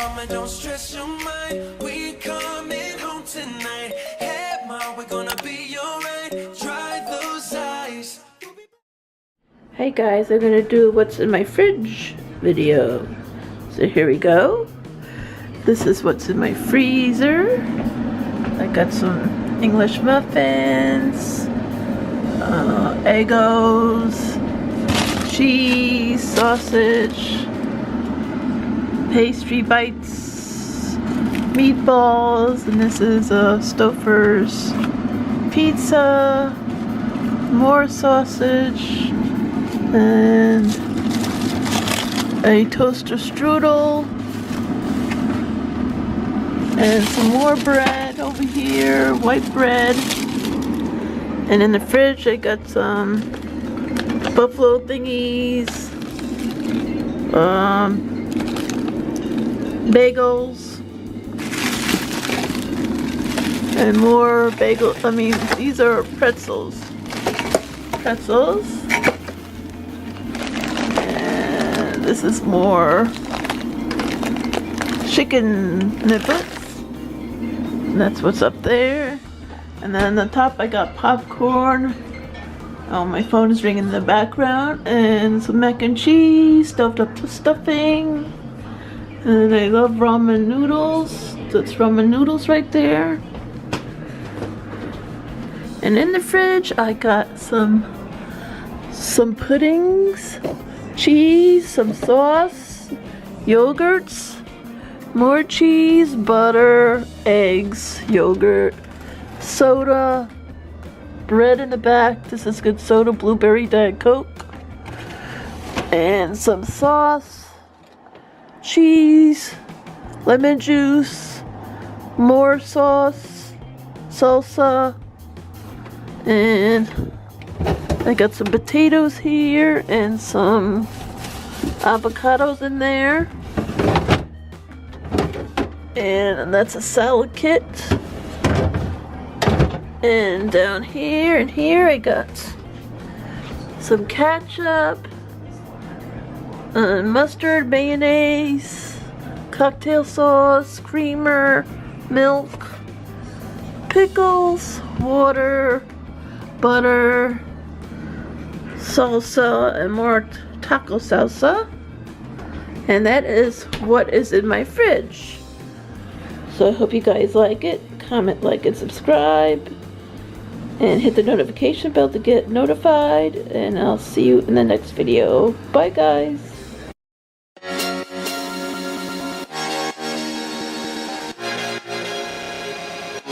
mama, don't stress your mind. We coming home tonight. Hey, mom, we're gonna be alright. Dry those eyes. Hey guys, I'm gonna do what's in my fridge video. So here we go. This is what's in my freezer. I got some English muffins, Eggos, cheese, sausage, pastry bites, meatballs, and this is Stouffer's pizza, more sausage, and a toaster strudel, and some more bread over here, white bread. And in the fridge I got some buffalo thingies, bagels, and more these are pretzels. And this is more chicken niblets. And that's what's up there. And then on the top I got popcorn. Oh, my phone is ringing in the background. And some mac and cheese stuffed up with stuffing. And I love ramen noodles. That's ramen noodles right there. And in the fridge I got some puddings, cheese, some sauce, yogurts, more cheese, butter, eggs, yogurt, soda, bread in the back. This is good soda, blueberry Diet Coke, and some sauce, cheese, lemon juice, more sauce, salsa, and I got some potatoes here and some avocados in there. And that's a salad kit. And down here and here I got some ketchup, mustard, mayonnaise, cocktail sauce, creamer, milk, pickles, water, butter, salsa, and more taco salsa. And that is what is in my fridge. So I hope you guys like it. Comment, like, and subscribe. And hit the notification bell to get notified. And I'll see you in the next video. Bye guys.